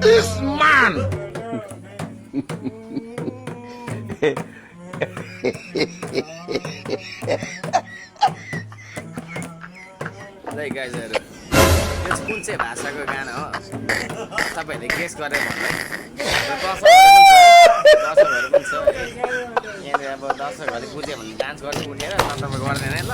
This man. Hey guys, यो कुन चाहिँ भाषाको गाना हो तपाईहरुले गेस गरेर दर्शकहरु पनि छ यहाँ अब दर्शकहरुले बुझ्यो भने डान्स गर्दै उठेर तपाईहरु गर्दैन है ल